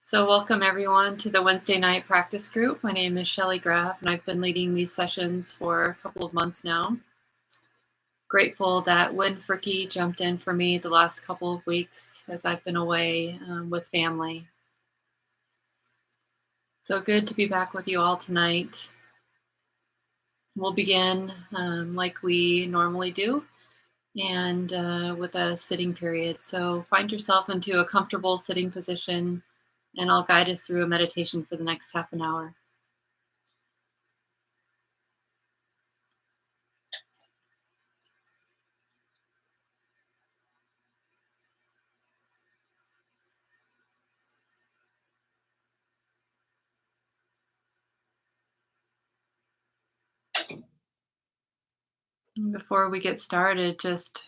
So welcome everyone to the Wednesday night practice group. My name is Shelly Graf and I've been leading these sessions for a couple of months now. Grateful that Win Fricky jumped in for me the last couple of weeks as I've been away with family. So good to be back with you all tonight. We'll begin like we normally do and with a sitting period. So find yourself into a comfortable sitting position and I'll guide us through a meditation for the next half an hour. Before we get started, just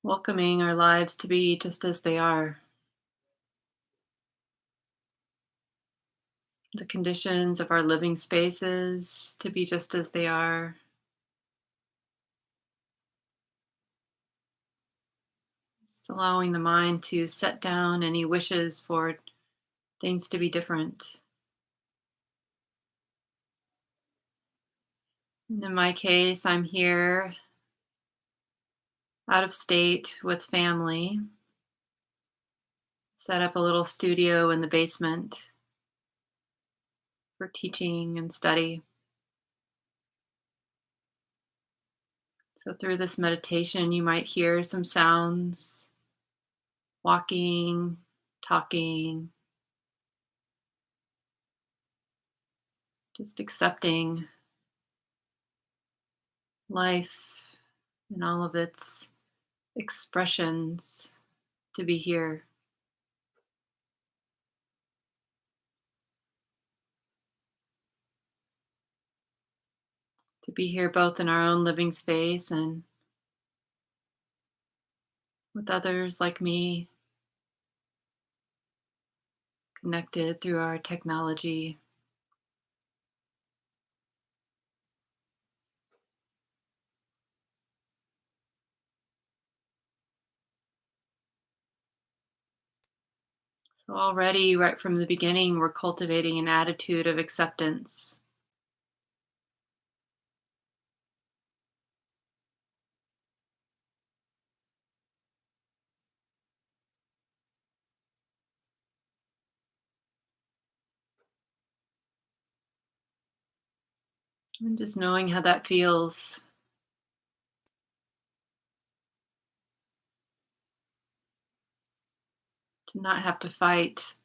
welcoming our lives to be just as they are. The conditions of our living spaces to be just as they are. Just allowing the mind to set down any wishes for things to be different. And in my case, I'm here out of state with family. Set up a little studio in the basement for teaching and study. So through this meditation, you might hear some sounds, walking, talking, just accepting life and all of its expressions to be here. To be here both in our own living space and with others like me, connected through our technology. So already, right from the beginning, we're cultivating an attitude of acceptance. And just knowing how that feels to not have to fight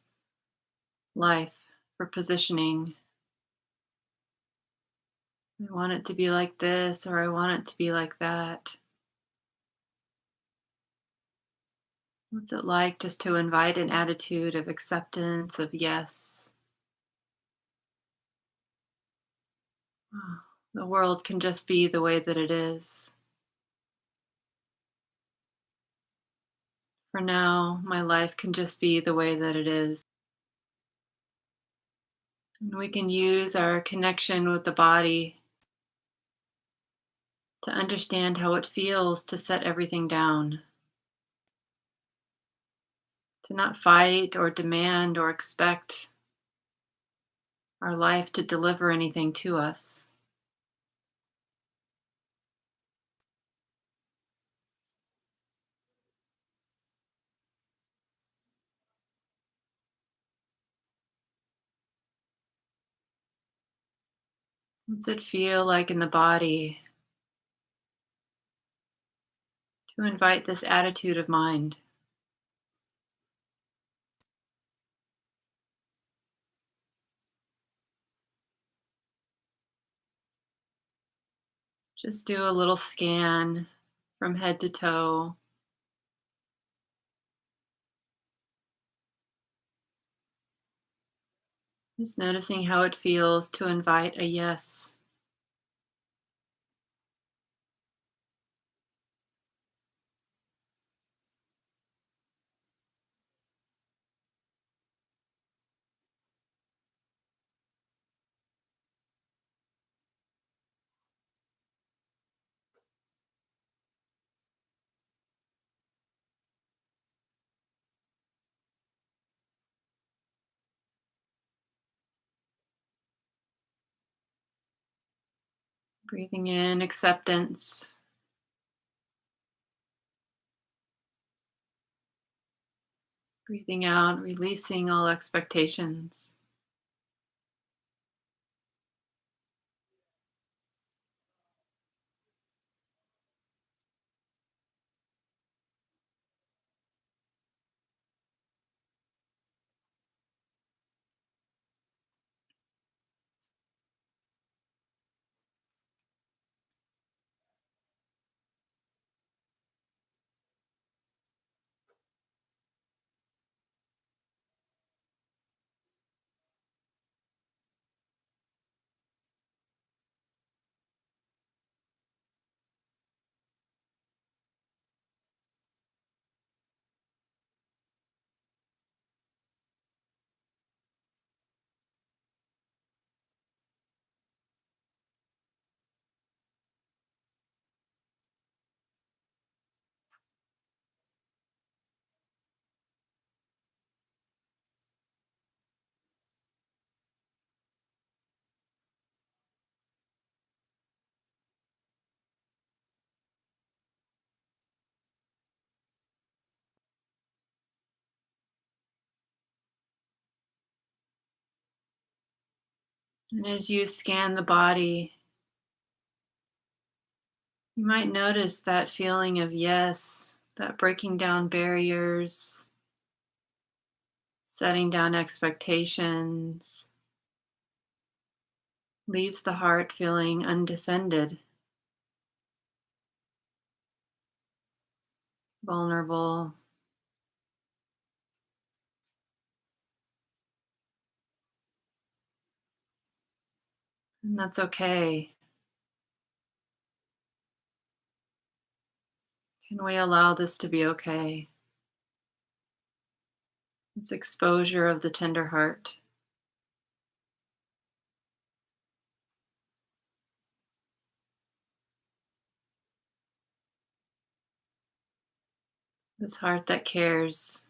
life for positioning. I want it to be like this, or I want it to be like that. What's it like just to invite an attitude of acceptance, of yes? Oh, the world can just be the way that it is. For now, my life can just be the way that it is. And we can use our connection with the body to understand how it feels to set everything down, to not fight or demand or expect our life to deliver anything to us. What's it feel like in the body to invite this attitude of mind? Just do a little scan from head to toe. Just noticing how it feels to invite a yes. Breathing in acceptance, breathing out, releasing all expectations. And as you scan the body, you might notice that feeling of yes, that breaking down barriers, setting down expectations, leaves the heart feeling undefended, vulnerable, and that's okay. Can we allow this to be okay? This exposure of the tender heart, this heart that cares.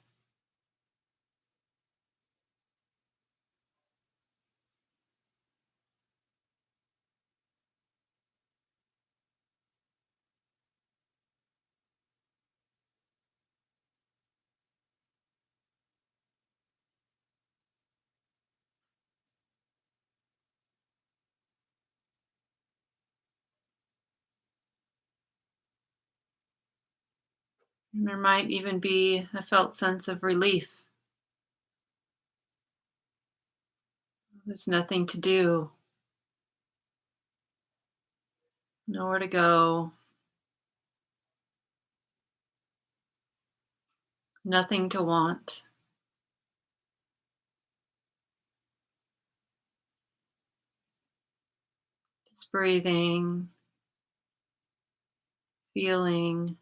And there might even be a felt sense of relief. There's nothing to do, nowhere to go, nothing to want. Just breathing, feeling.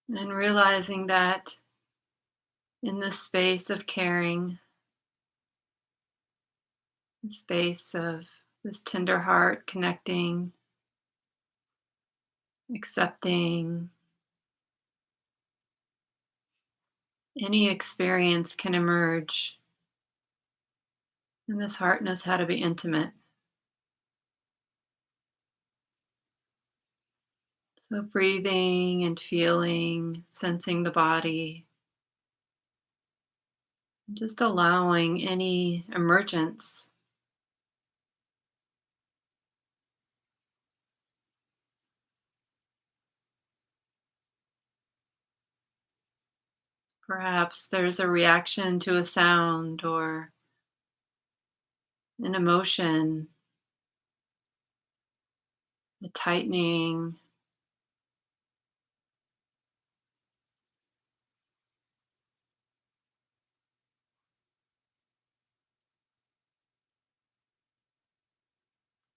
And realizing that in this space of caring, the space of this tender heart connecting, accepting, any experience can emerge. And this heart knows how to be intimate. So breathing and feeling, sensing the body, just allowing any emergence. Perhaps there's a reaction to a sound or an emotion, a tightening.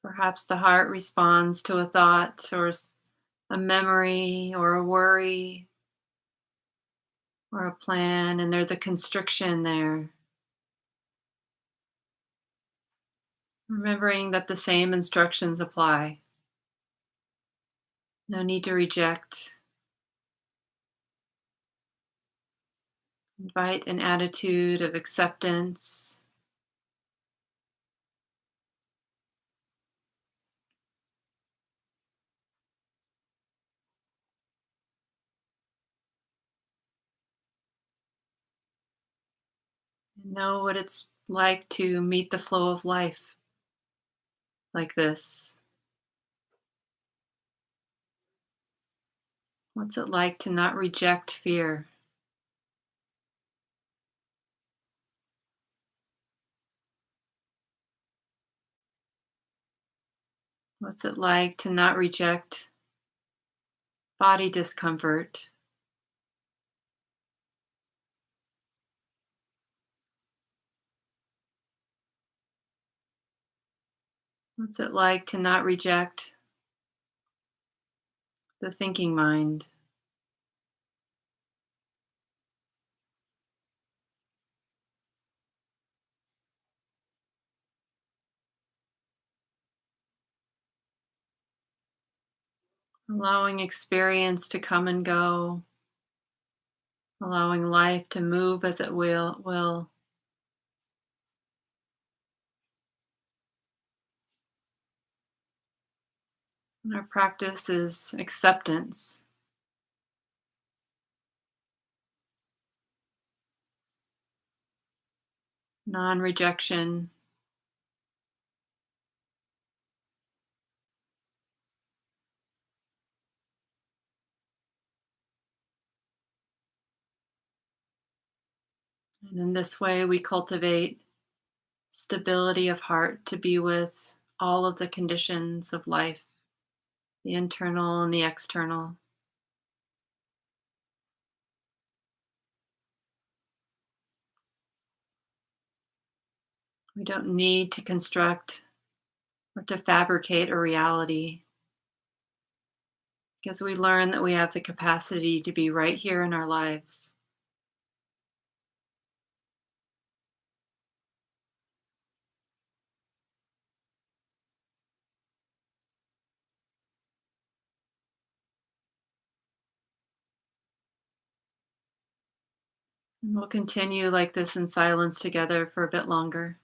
Perhaps the heart responds to a thought or a memory or a worry or a plan, and there's a constriction there. Remembering that the same instructions apply. No need to reject. Invite an attitude of acceptance. And know what it's like to meet the flow of life like this. What's it like to not reject fear? What's it like to not reject body discomfort? What's it like to not reject the thinking mind? Allowing experience to come and go, allowing life to move as it will. And our practice is acceptance, non-rejection. And in this way, we cultivate stability of heart to be with all of the conditions of life, the internal and the external. We don't need to construct or to fabricate a reality because we learn that we have the capacity to be right here in our lives. And we'll continue like this in silence together for a bit longer.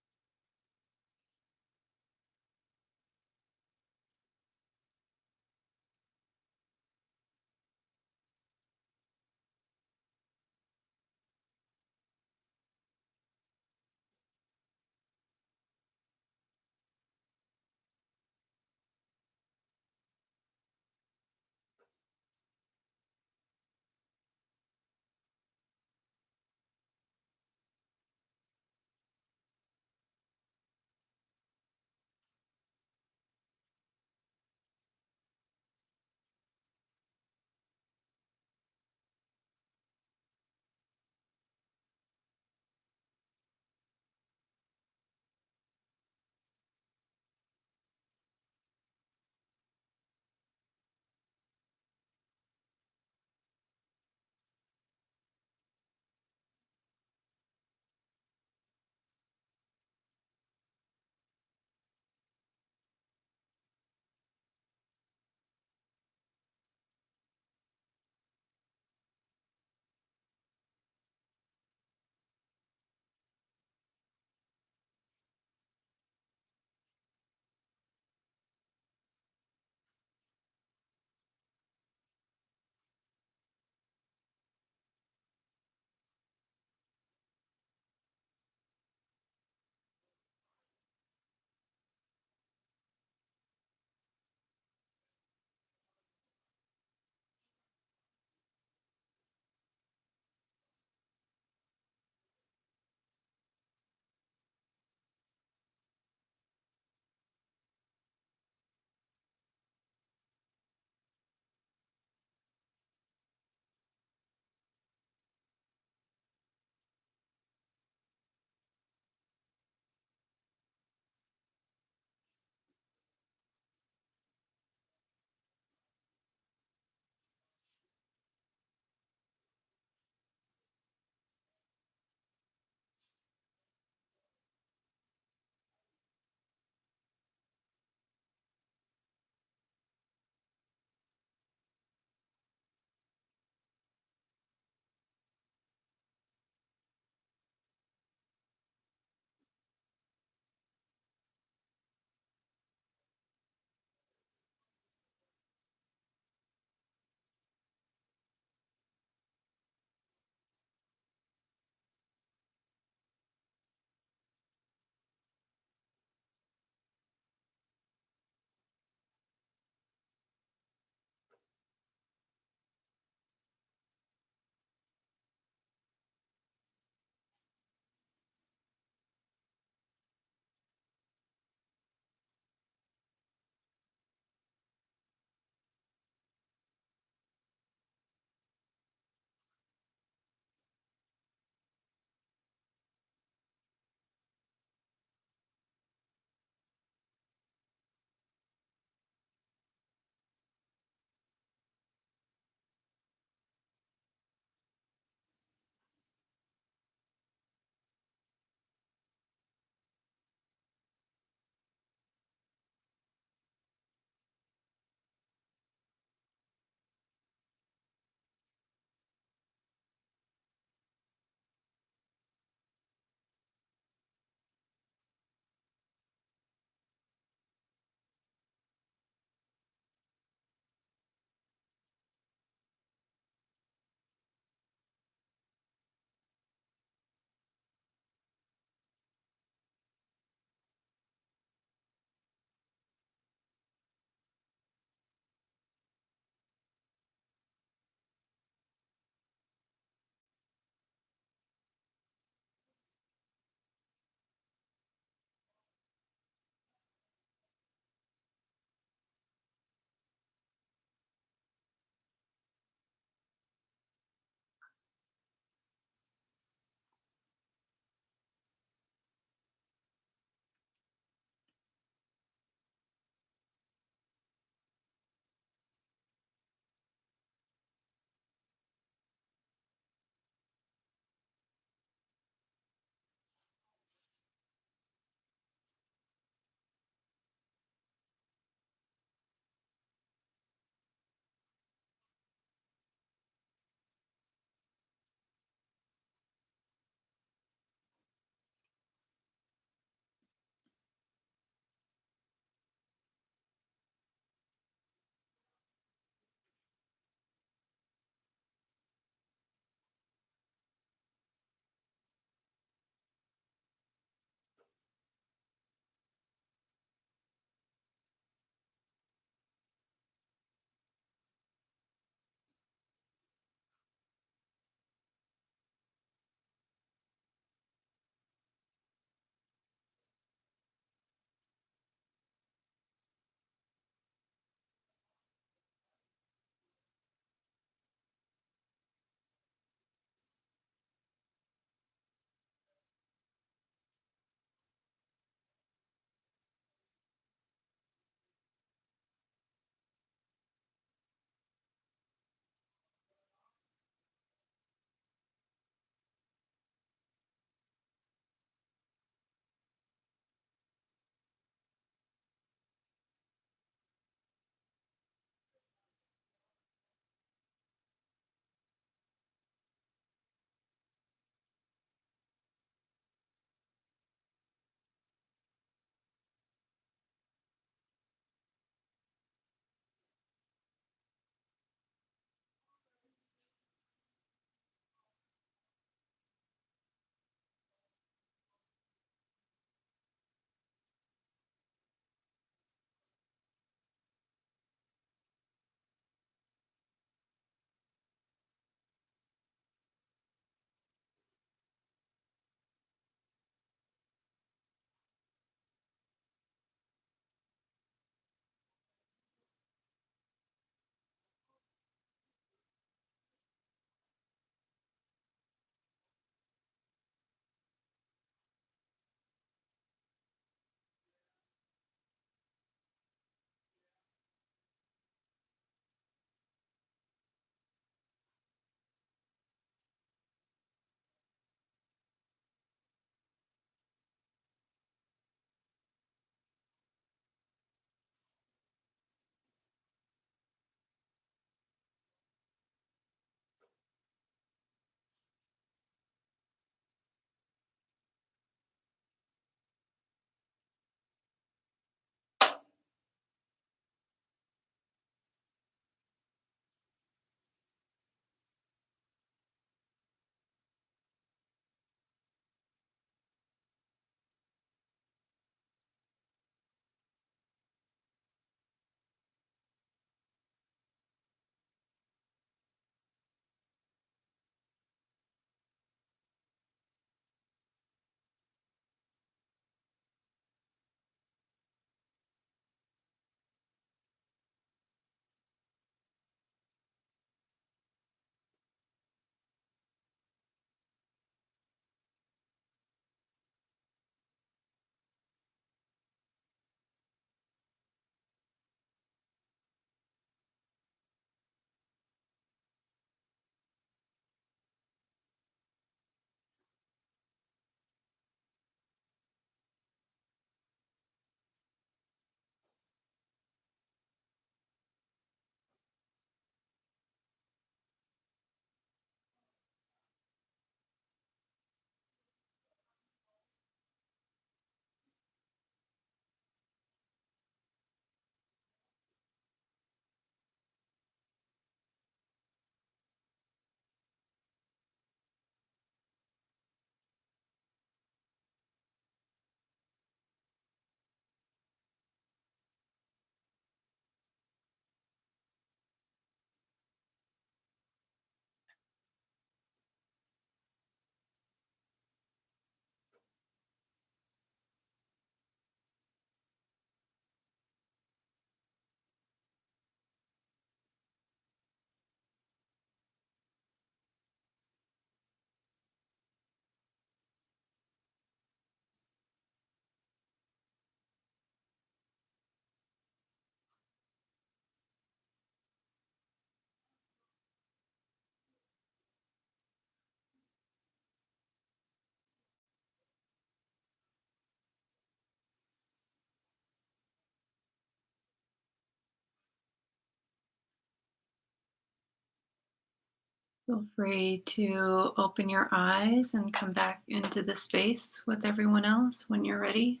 Feel free to open your eyes and come back into the space with everyone else when you're ready.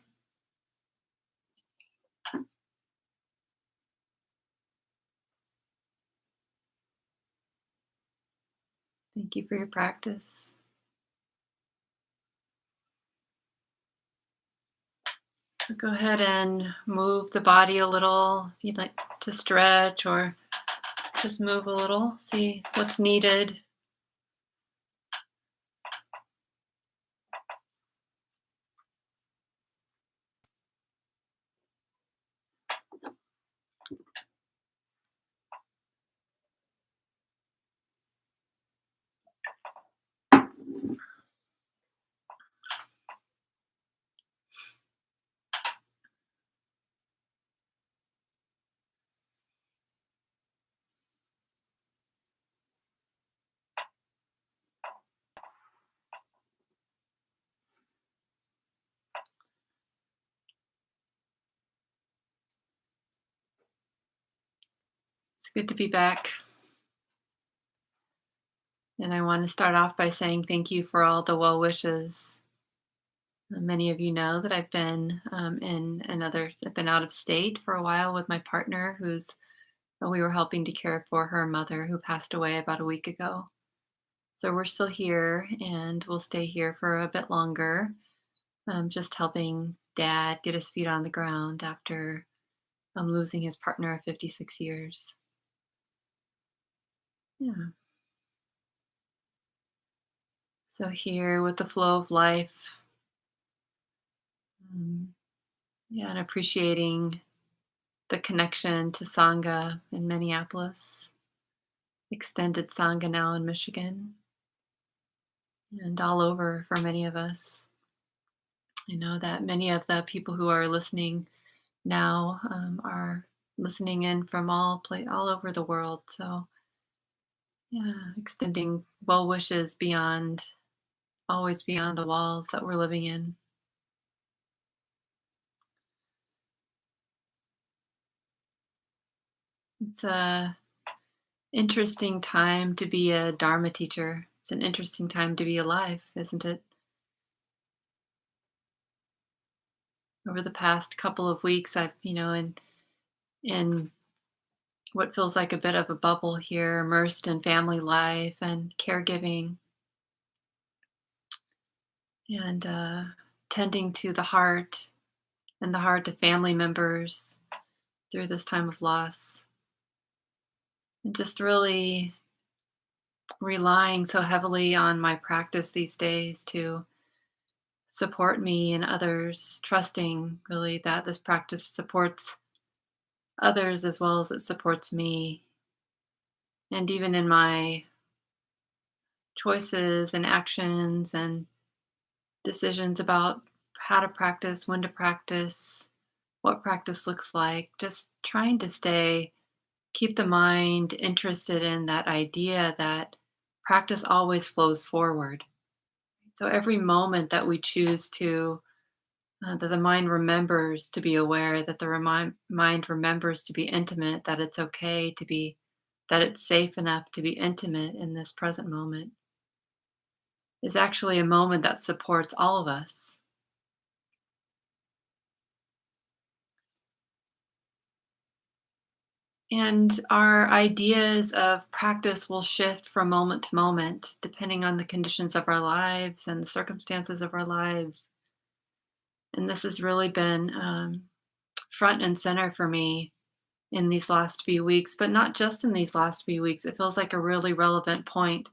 Thank you for your practice. So go ahead and move the body a little if you'd like to stretch or just move a little, see what's needed. It's good to be back. And I want to start off by saying thank you for all the well wishes. Many of you know that I've been I've been out of state for a while with my partner, we were helping to care for her mother who passed away about a week ago. So we're still here and we'll stay here for a bit longer, just helping dad get his feet on the ground after losing his partner of 56 years. Yeah. So here with the flow of life, um, yeah, and appreciating the connection to Sangha in Minneapolis, extended Sangha now in Michigan, and all over for many of us. I know that many of the people who are listening now are listening in from all over the world. So yeah, extending well wishes beyond, always beyond the walls that we're living in. It's a interesting time to be a Dharma teacher. It's an interesting time to be alive, isn't it? Over the past couple of weeks, I've, in what feels like a bit of a bubble here, immersed in family life and caregiving and tending to the heart and the heart of family members through this time of loss. And just really relying so heavily on my practice these days to support me and others, trusting really that this practice supports others as well as it supports me. And even in my choices and actions and decisions about how to practice, when to practice, what practice looks like, just trying to keep the mind interested in that idea that practice always flows forward. So every moment that we choose that the mind remembers to be aware, that the mind remembers to be intimate, that it's okay to be, that it's safe enough to be intimate in this present moment, is actually a moment that supports all of us. And our ideas of practice will shift from moment to moment, depending on the conditions of our lives and the circumstances of our lives. And this has really been front and center for me in these last few weeks, but not just in these last few weeks. It feels like a really relevant point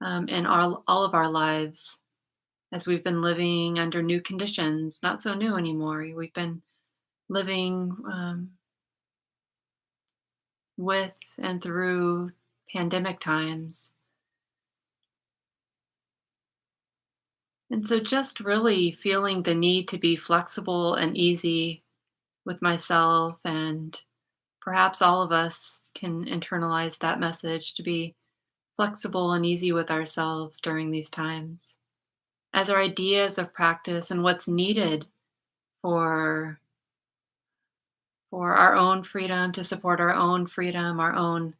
in all of our lives as we've been living under new conditions, not so new anymore. We've been living with and through pandemic times. And so just really feeling the need to be flexible and easy with myself, and perhaps all of us can internalize that message to be flexible and easy with ourselves during these times. As our ideas of practice and what's needed for our own freedom, to support our own freedom, our own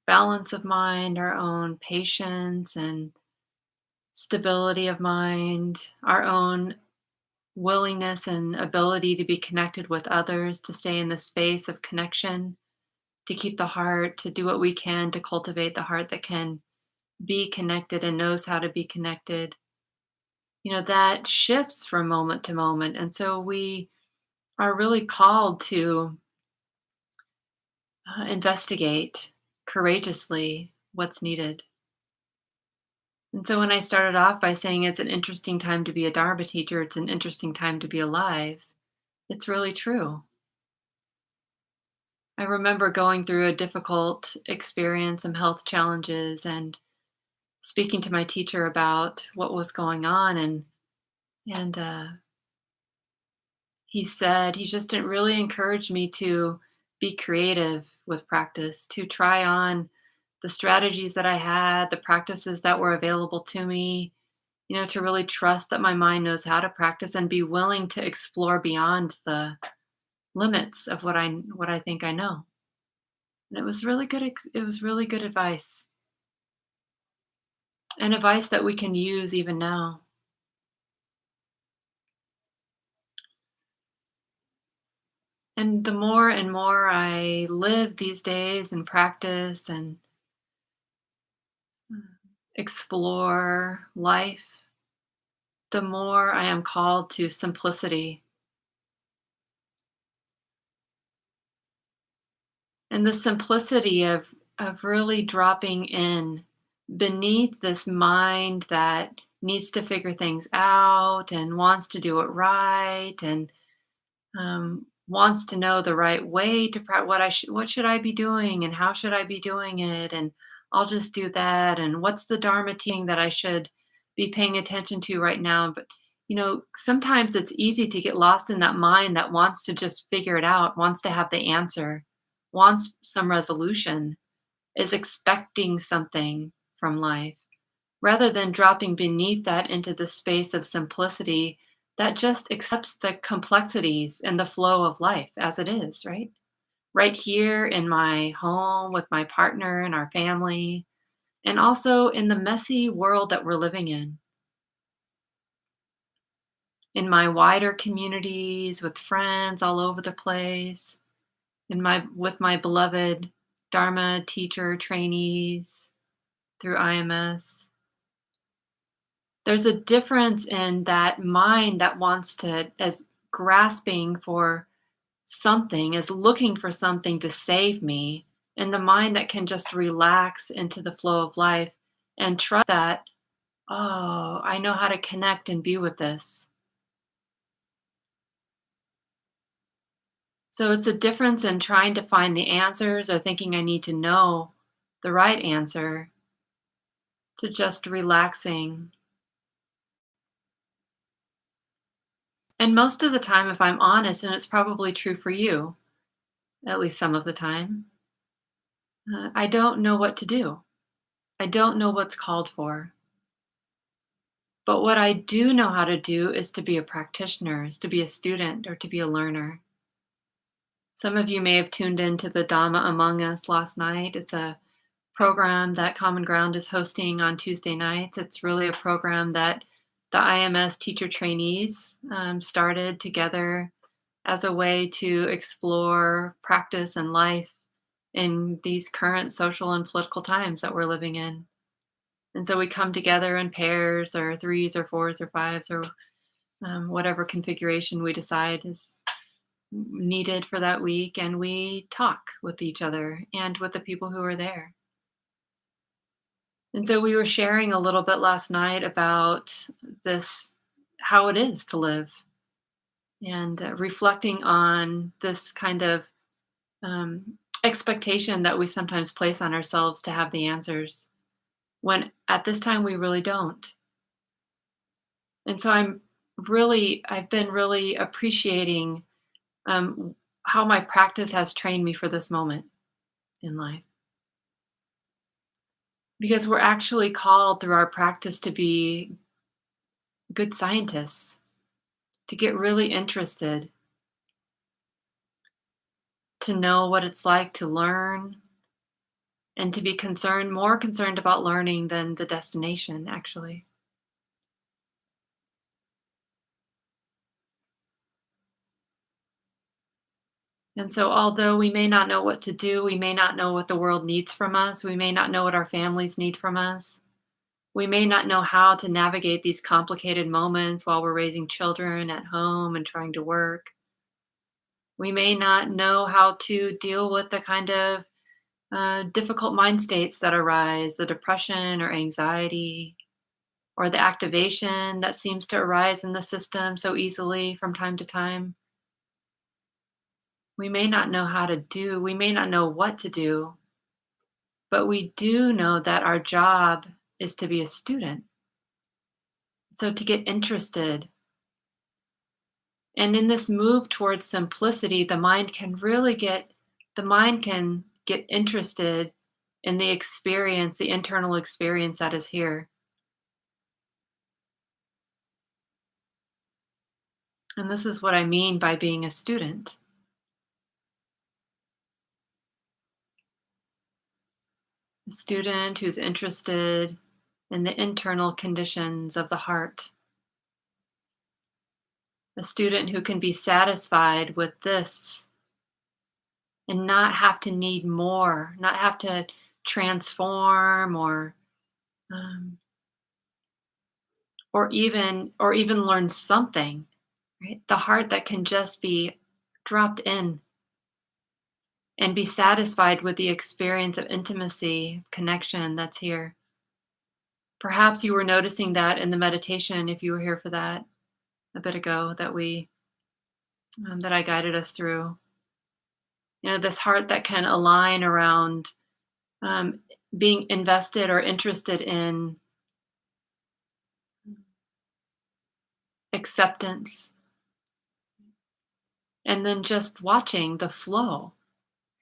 balance of mind, our own patience and stability of mind, our own willingness and ability to be connected with others, to stay in the space of connection, to keep the heart, to do what we can to cultivate the heart that can be connected and knows how to be connected. That shifts from moment to moment. And so we are really called to investigate courageously what's needed. And so when I started off by saying it's an interesting time to be a Dharma teacher, it's an interesting time to be alive, it's really true. I remember going through a difficult experience, some health challenges, and speaking to my teacher about what was going on. And he said he just didn't really encourage me to be creative with practice, to try on the strategies that I had, the practices that were available to me, to really trust that my mind knows how to practice and be willing to explore beyond the limits of what I think I know. And it was really good it was really good advice. And advice that we can use even now. And the more and more I live these days and practice and explore life, the more I am called to simplicity. And the simplicity of really dropping in beneath this mind that needs to figure things out and wants to do it right and wants to know the right way to what should I be doing and how should I be doing it, and I'll just do that, and what's the Dharma teaching that I should be paying attention to right now. But sometimes it's easy to get lost in that mind that wants to just figure it out, wants to have the answer, wants some resolution, is expecting something from life, rather than dropping beneath that into the space of simplicity that just accepts the complexities and the flow of life as it is, right? Right here in my home with my partner and our family, and also in the messy world that we're living in my wider communities with friends all over the place, in my with my beloved Dharma teacher trainees through IMS. There's a difference in that mind that wants to, as grasping for something, is looking for something to save me, and the mind that can just relax into the flow of life and trust that, oh, I know how to connect and be with this. So it's a difference in trying to find the answers or thinking I need to know the right answer to just relaxing. And most of the time, if I'm honest, and it's probably true for you, at least some of the time, I don't know what to do. I don't know what's called for. But what I do know how to do is to be a practitioner, is to be a student, or to be a learner. Some of you may have tuned into the Dhamma Among Us last night. It's a program that Common Ground is hosting on Tuesday nights. It's really a program that the IMS teacher trainees started together as a way to explore practice and life in these current social and political times that we're living in. And so we come together in pairs or threes or fours or fives or whatever configuration we decide is needed for that week. And we talk with each other and with the people who are there. And so we were sharing a little bit last night about this, how it is to live, and reflecting on this kind of expectation that we sometimes place on ourselves to have the answers when at this time we really don't. And so I've been really appreciating how my practice has trained me for this moment in life. Because we're actually called through our practice to be good scientists, to get really interested, to know what it's like to learn, and to be more concerned about learning than the destination, actually. And so, although we may not know what to do, we may not know what the world needs from us, we may not know what our families need from us, we may not know how to navigate these complicated moments while we're raising children at home and trying to work. We may not know how to deal with the kind of difficult mind states that arise, the depression or anxiety, or the activation that seems to arise in the system so easily from time to time. We may not know what to do, but we do know that our job is to be a student. So to get interested. And in this move towards simplicity, the mind can get interested in the experience, the internal experience that is here. And this is what I mean by being a student. A student who's interested in the internal conditions of the heart. A student who can be satisfied with this and not have to need more, not have to transform um, or even learn something, right? The heart that can just be dropped in and be satisfied with the experience of intimacy, connection that's here. Perhaps you were noticing that in the meditation if you were here for that a bit ago that I guided us through. You know, this heart that can align around um, being invested or interested in acceptance and then just watching the flow,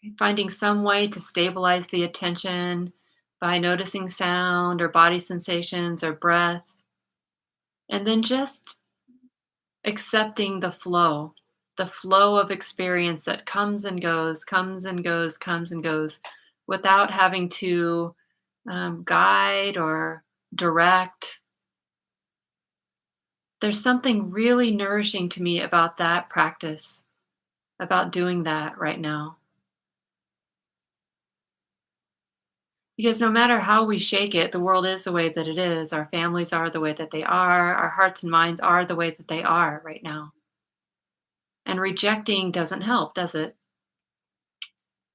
right? Finding some way to stabilize the attention by noticing sound or body sensations or breath, and then just accepting the flow of experience that comes and goes, comes and goes, comes and goes, without having to guide or direct. There's something really nourishing to me about that practice, about doing that right now. Because no matter how we shake it, the world is the way that it is. Our families are the way that they are. Our hearts and minds are the way that they are right now. And rejecting doesn't help, does it?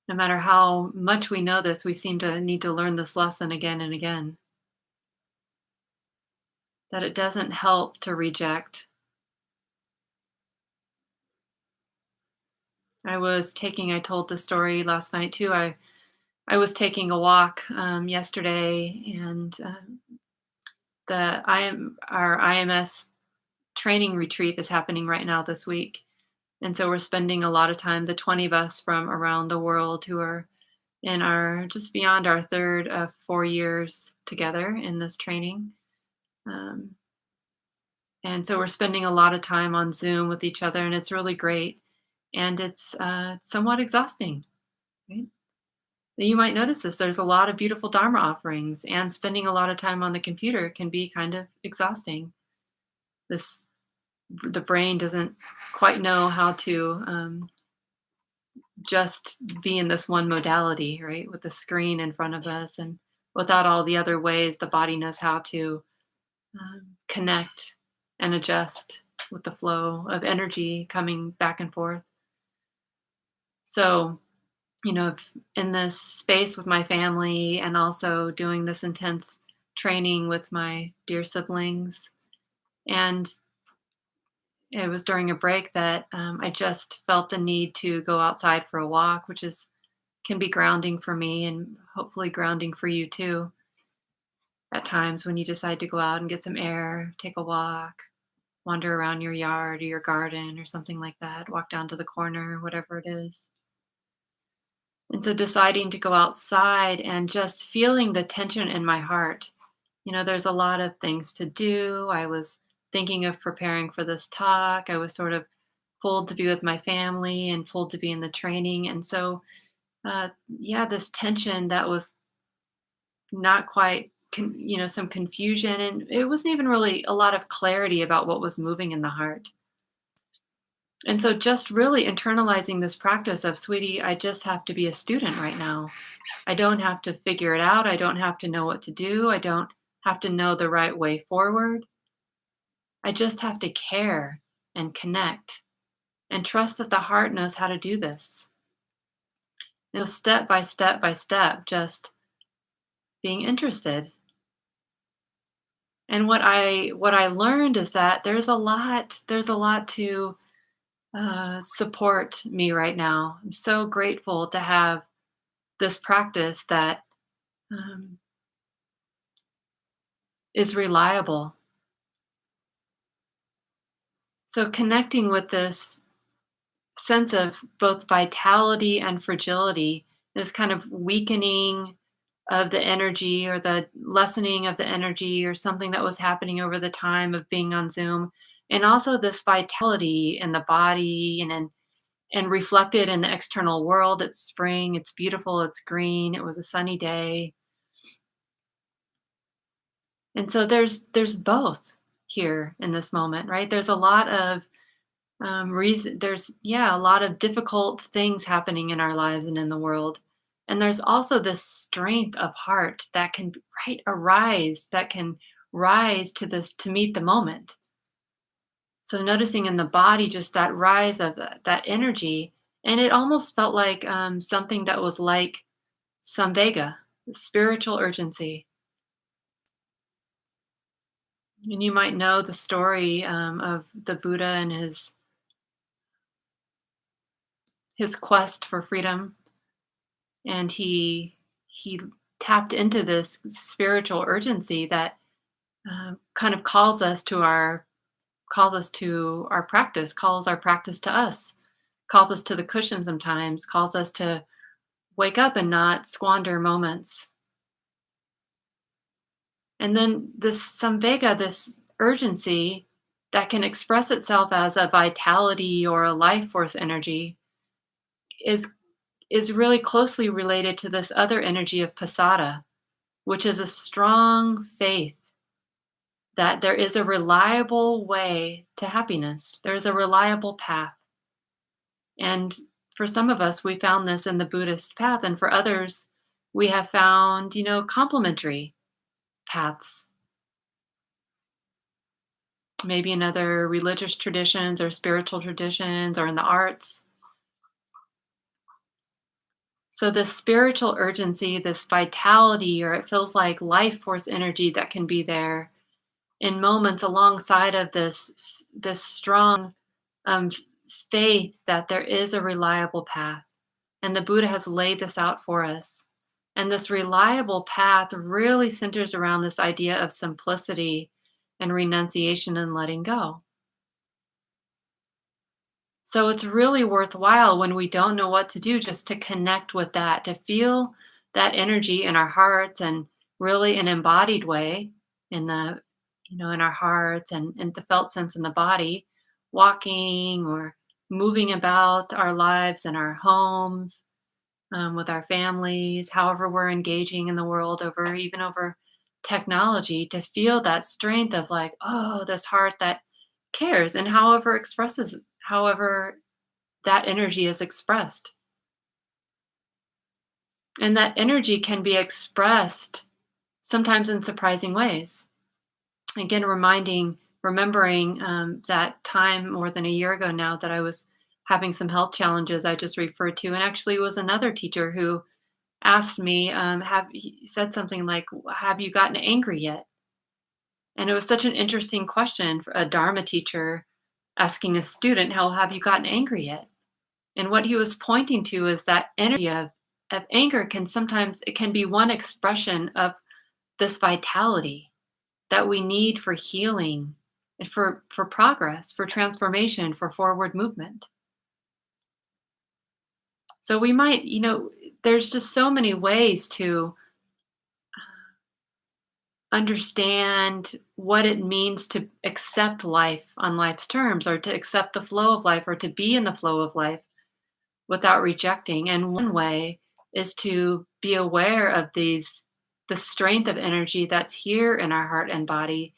No matter how much we know this, we seem to need to learn this lesson again and again, that it doesn't help to reject. I told the story last night too. I was taking a walk yesterday, and our IMS training retreat is happening right now this week. And so we're spending a lot of time, the 20 of us from around the world who are in our just beyond our third of 4 years together in this training. Um, and so we're spending a lot of time on Zoom with each other, and it's really great. And it's somewhat exhausting, right? You might notice this. There's a lot of beautiful Dharma offerings, and spending a lot of time on the computer can be kind of exhausting. This The brain doesn't quite know how to just be in this one modality, right? With the screen in front of us and without all the other ways the body knows how to connect and adjust with the flow of energy coming back and forth. So, in this space with my family and also doing this intense training with my dear siblings, and it was during a break that I just felt the need to go outside for a walk, which is can be grounding for me and hopefully grounding for you too. At times when you decide to go out and get some air, take a walk, wander around your yard or your garden or something like that, walk down to the corner, whatever it is. And so deciding to go outside and just feeling the tension in my heart. There's a lot of things to do. I was thinking of preparing for this talk. I was sort of pulled to be with my family and pulled to be in the training. And so, yeah, this tension that was not quite, some confusion. And it wasn't even really a lot of clarity about what was moving in the heart. And so just really internalizing this practice of, sweetie, I just have to be a student right now. I don't have to figure it out. I don't have to know what to do. I don't have to know the right way forward. I just have to care and connect and trust that the heart knows how to do this. You know, step by step by step, just being interested. And what I learned is that there's a lot to support me right now. I'm so grateful to have this practice that um, is reliable. So connecting with this sense of both vitality and fragility, this kind of weakening of the energy or the lessening of the energy or something that was happening over the time of being on Zoom. And also this vitality in the body and reflected in the external world. It's spring, it's beautiful, it's green, it was a sunny day. And so there's both here in this moment, right? There's a lot of reason there's a lot of difficult things happening in our lives and in the world, and there's also this strength of heart that can right arise that can rise to this to meet the moment. So noticing in the body just that rise of that energy, and it almost felt like something that was like samvega, spiritual urgency. And you might know the story of the Buddha and his quest for freedom, and he tapped into this spiritual urgency that kind of calls us to our practice, calls our practice to us, calls us to the cushion sometimes, calls us to wake up and not squander moments. And then this samvega, this urgency that can express itself as a vitality or a life force energy is is really closely related to this other energy of pasada, which is a strong faith that there is a reliable way to happiness. There is a reliable path. And for some of us, we found this in the Buddhist path, and for others, we have found, complementary paths, maybe in other religious traditions or spiritual traditions or in the arts. So, this spiritual urgency, this vitality, or it feels like life force energy that can be there in moments alongside of this strong um, faith that there is a reliable path, and the Buddha has laid this out for us. And this reliable path really centers around this idea of simplicity and renunciation and letting go. So it's really worthwhile when we don't know what to do just to connect with that, to feel that energy in our hearts and really an embodied way in in our hearts and in the felt sense in the body, walking or moving about our lives and our homes, with our families, however we're engaging in the world even over technology, to feel that strength of like, oh, this heart that cares and however that energy is expressed. And that energy can be expressed sometimes in surprising ways. Again, remembering that time more than a year ago now that I was having some health challenges I just referred to. And actually, it was another teacher who asked me, he said something like, have you gotten angry yet? And it was such an interesting question for a Dharma teacher asking a student, how have you gotten angry yet? And what he was pointing to is that energy of anger it can be one expression of this vitality that we need for healing and for progress, for transformation, for forward movement. So we might, there's just so many ways to understand what it means to accept life on life's terms, or to accept the flow of life, or to be in the flow of life without rejecting. And one way is to be aware of these the strength of energy that's here in our heart and body,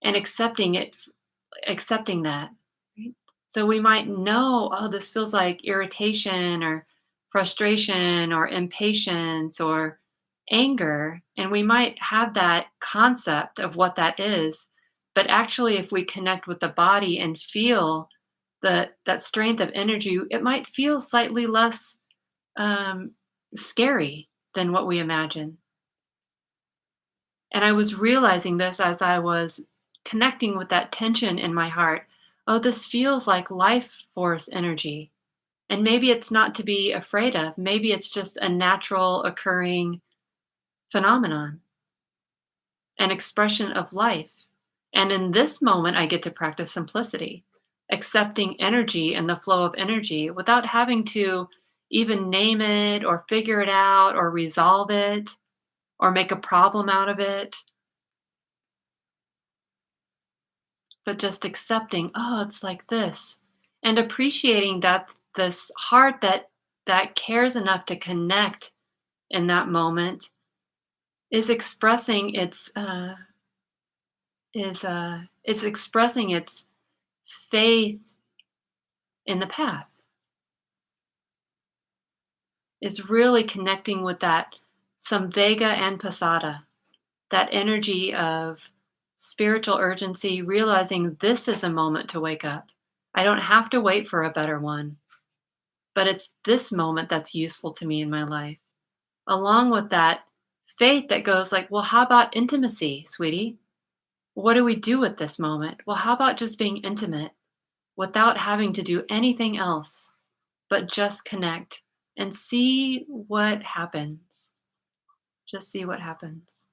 and accepting that, right? So we might know, oh, this feels like irritation or frustration or impatience or anger. And we might have that concept of what that is. But actually, if we connect with the body and feel that strength of energy, it might feel slightly less um, scary than what we imagine. And I was realizing this as I was connecting with that tension in my heart. Oh, this feels like life force energy. And maybe it's not to be afraid of. Maybe it's just a natural occurring phenomenon, an expression of life. And in this moment, I get to practice simplicity, accepting energy and the flow of energy without having to even name it or figure it out or resolve it or make a problem out of it, but just accepting, oh, it's like this, and appreciating that this heart that cares enough to connect in that moment is expressing is expressing its faith in the path, is really connecting with that samvega and pasada, that energy of spiritual urgency, realizing this is a moment to wake up. I don't have to wait for a better one, but it's this moment that's useful to me in my life. Along with that faith that goes like, well, how about intimacy, sweetie? What do we do with this moment? Well, how about just being intimate without having to do anything else but just connect and see what happens? Just see what happens.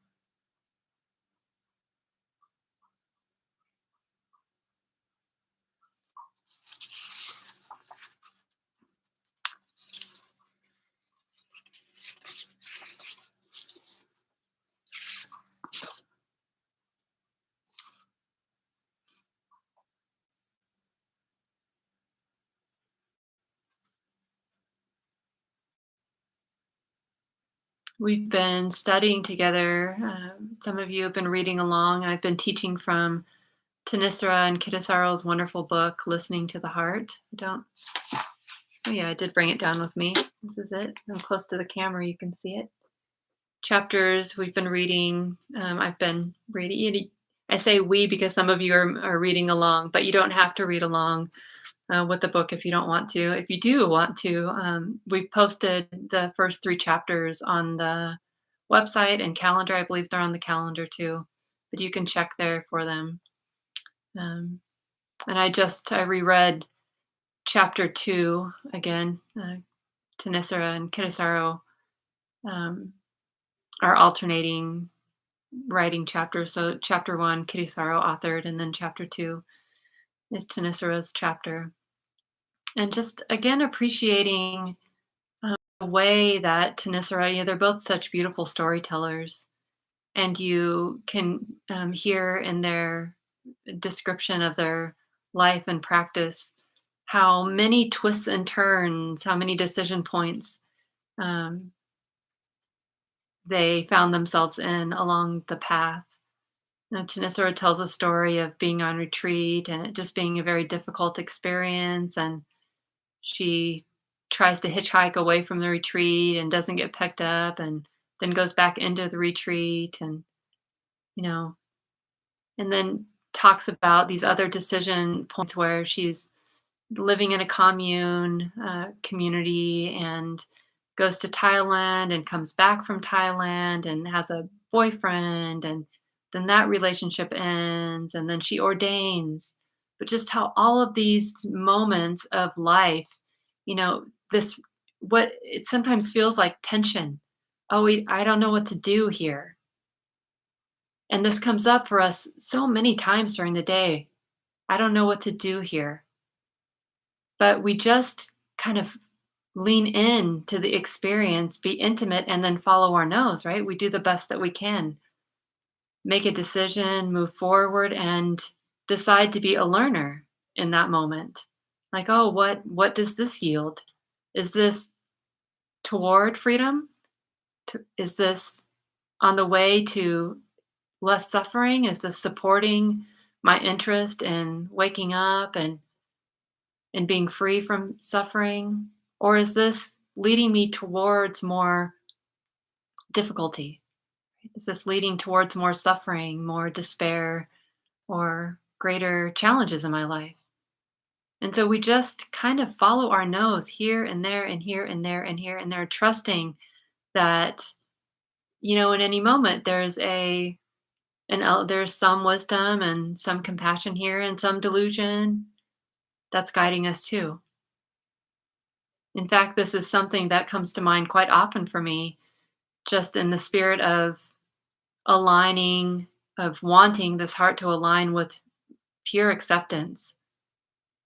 We've been studying together. Some of you have been reading along. I've been teaching from Tanisara and Kitasaro's wonderful book, Listening to the Heart. I don't, oh yeah, I did bring it down with me. This is it. I'm close to the camera, you can see it. Chapters we've been reading. I've been reading. I say we because some of you are reading along, but you don't have to read along with the book if you don't want to. If you do want to, we've posted the first 3 chapters on the website and calendar. I believe they're on the calendar too, but you can check there for them. Um, and I reread chapter 2 again. Tanisara and Kitasaro um, are alternating writing chapters. So chapter 1, Kitasaro authored, and then chapter 2 is Tanisara's chapter. And just again appreciating the way that Tanisara, they're both such beautiful storytellers, and you can hear in their description of their life and practice how many twists and turns, how many decision points um, they found themselves in along the path. Tanisara tells a story of being on retreat and it just being a very difficult experience, and she tries to hitchhike away from the retreat and doesn't get picked up, and then goes back into the retreat, and you know and then talks about these other decision points where she's living in a commune community and goes to Thailand and comes back from Thailand and has a boyfriend, and then that relationship ends, and then she ordains. But just how all of these moments of life, this, what it sometimes feels like tension. Oh, I don't know what to do here. And this comes up for us so many times during the day. I don't know what to do here. But we just kind of lean in to the experience, be intimate, and then follow our nose, right? We do the best that we can, make a decision, move forward, and decide to be a learner in that moment. Like, oh, what does this yield? Is this toward freedom? Is this on the way to less suffering? Is this supporting my interest in waking up and being free from suffering? Or is this leading me towards more difficulty? Is this leading towards more suffering, more despair, or greater challenges in my life? And so we just kind of follow our nose here and there and here and there and here and there, trusting that, in any moment there's some wisdom and some compassion here and some delusion that's guiding us too. In fact, this is something that comes to mind quite often for me, just in the spirit of aligning, of wanting this heart to align with pure acceptance,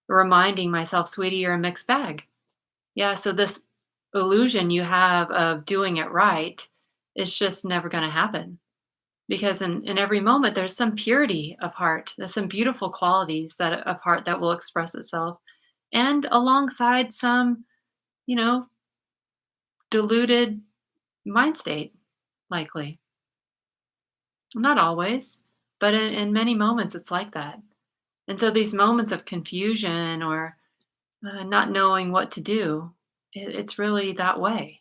reminding myself, sweetie, you're a mixed bag. Yeah, so this illusion you have of doing it right is just never going to happen. Because in every moment, there's some purity of heart. There's some beautiful qualities that of heart that will express itself. And alongside some, you know, diluted mind state, likely. Not always, but in many moments, it's like that. And so these moments of confusion or not knowing what to do, it's really that way.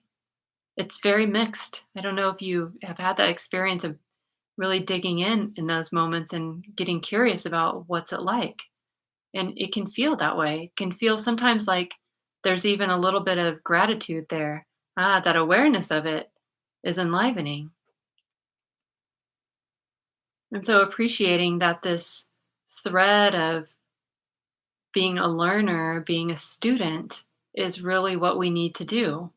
It's very mixed. I don't know if you have had that experience of really digging in those moments and getting curious about what's it like. And it can feel that way. It can feel sometimes like there's even a little bit of gratitude there. That awareness of it is enlivening. And so appreciating that this thread of being a learner, being a student is really what we need to do.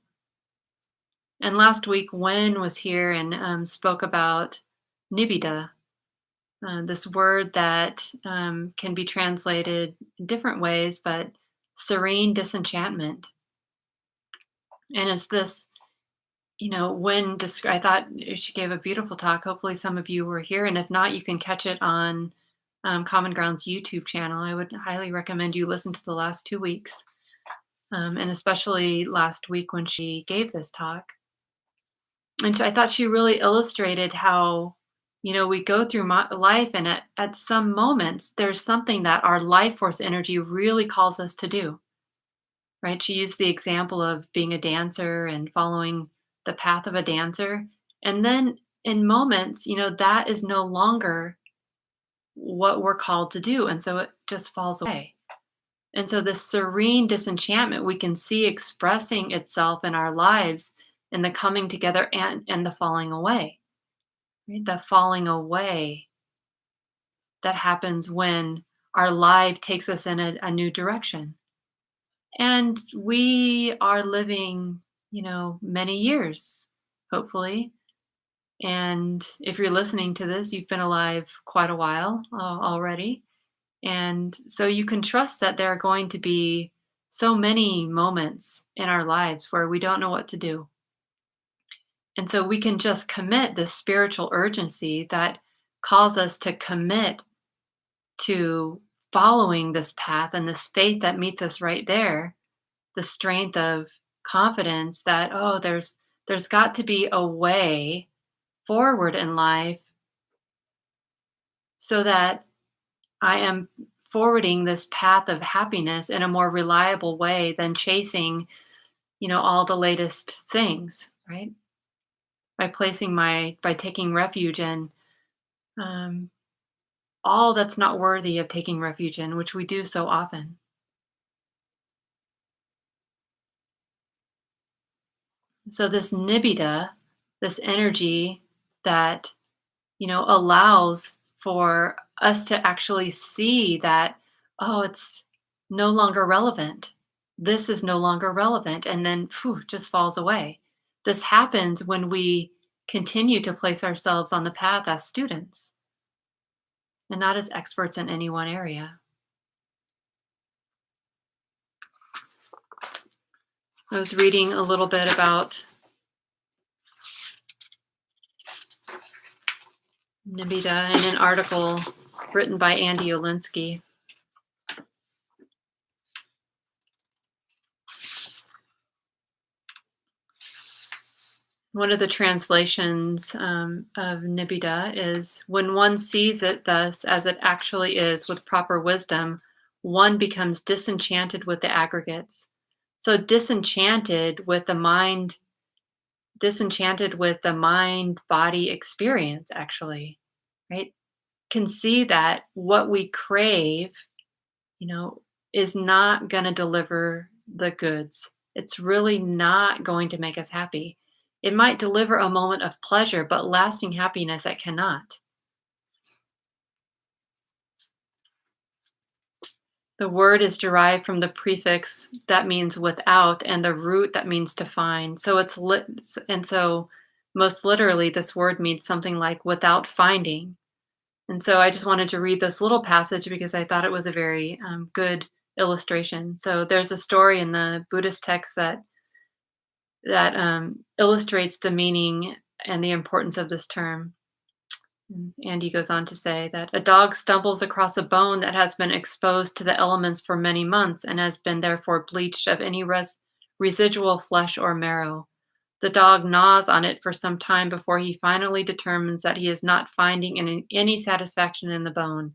And last week, Wen was here and spoke about nibbida, this word that can be translated in different ways, but serene disenchantment. And it's this, I thought she gave a beautiful talk. Hopefully, some of you were here. And if not, you can catch it on Common Ground's YouTube channel. I would highly recommend you listen to the last 2 weeks, and especially last week when she gave this talk. And I thought she really illustrated how, we go through life, and at some moments, there's something that our life force energy really calls us to do, right? She used the example of being a dancer and following the path of a dancer. And then in moments, that is no longer what we're called to do. And so it just falls away. And so this serene disenchantment we can see expressing itself in our lives in the coming together and the falling away. Right? The falling away that happens when our life takes us in a new direction. And we are living, many years, hopefully. And if you're listening to this, you've been alive quite a while already. And so you can trust that there are going to be so many moments in our lives where we don't know what to do. And so we can just commit this spiritual urgency that calls us to commit to following this path and this faith that meets us right there, the strength of confidence that, oh, there's got to be a way forward in life so that I am forwarding this path of happiness in a more reliable way than chasing, all the latest things, right? By taking refuge in um, all that's not worthy of taking refuge in, which we do so often. So this nibbida, this energy that, allows for us to actually see that, oh, it's no longer relevant. This is no longer relevant. And then just falls away. This happens when we continue to place ourselves on the path as students and not as experts in any one area. I was reading a little bit about nibbida in an article written by Andy Olinsky. One of the translations of Nibbida is when one sees it thus as it actually is with proper wisdom, one becomes disenchanted with the aggregates. So disenchanted with the mind body experience, actually, right? Can see that what we crave, you know, is not going to deliver the goods. It's really not going to make us happy. It might deliver a moment of pleasure, but lasting happiness it cannot. The word is derived from the prefix that means without and the root that means to find. So and so most literally this word means something like without finding. And so I just wanted to read this little passage because I thought it was a very good illustration. So there's a story in the Buddhist text that illustrates the meaning and the importance of this term. And Andy goes on to say that a dog stumbles across a bone that has been exposed to the elements for many months and has been therefore bleached of any residual flesh or marrow. The dog gnaws on it for some time before he finally determines that he is not finding any satisfaction in the bone,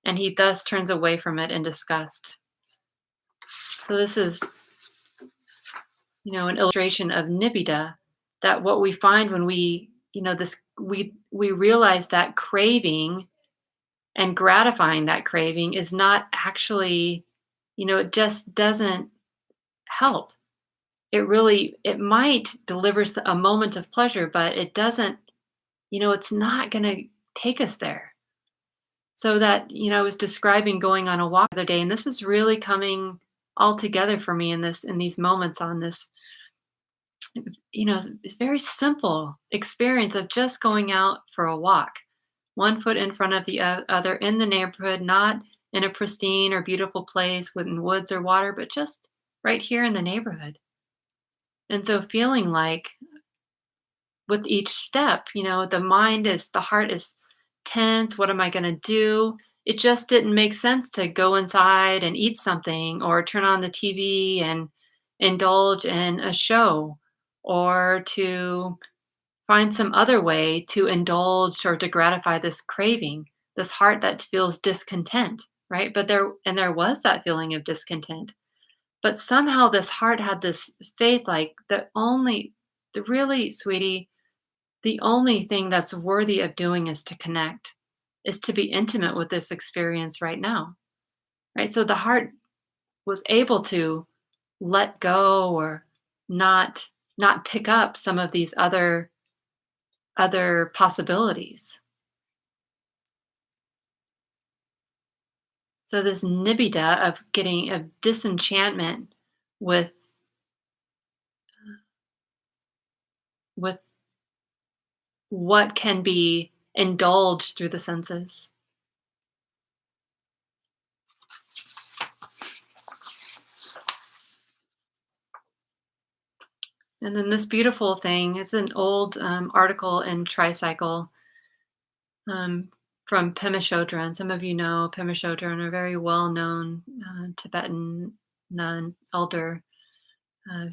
and he thus turns away from it in disgust. So this is, an illustration of nibbida, that what we find when we realize that craving and gratifying that craving is not actually, it just doesn't help. It might deliver a moment of pleasure, but it doesn't, it's not going to take us there. So that, I was describing going on a walk the other day, and this is really coming all together for me in these moments on this, it's very simple experience of just going out for a walk, one foot in front of the other in the neighborhood, not in a pristine or beautiful place with woods or water, but just right here in the neighborhood. And so feeling like with each step, the heart is tense. What am I going to do? It just didn't make sense to go inside and eat something or turn on the TV and indulge in a show or to find some other way to indulge or to gratify this craving, this heart that feels discontent, right? There was that feeling of discontent. But somehow this heart had this faith like the really, sweetie, the only thing that's worthy of doing is to connect, is to be intimate with this experience right now, right? So the heart was able to let go or not pick up some of these other possibilities. So this nibbida of getting a disenchantment with with what can be indulged through the senses. And then this beautiful thing is an old article in Tricycle um, from Pema Chodron. Some of you know Pema Chodron, a very well-known Tibetan nun elder. Uh,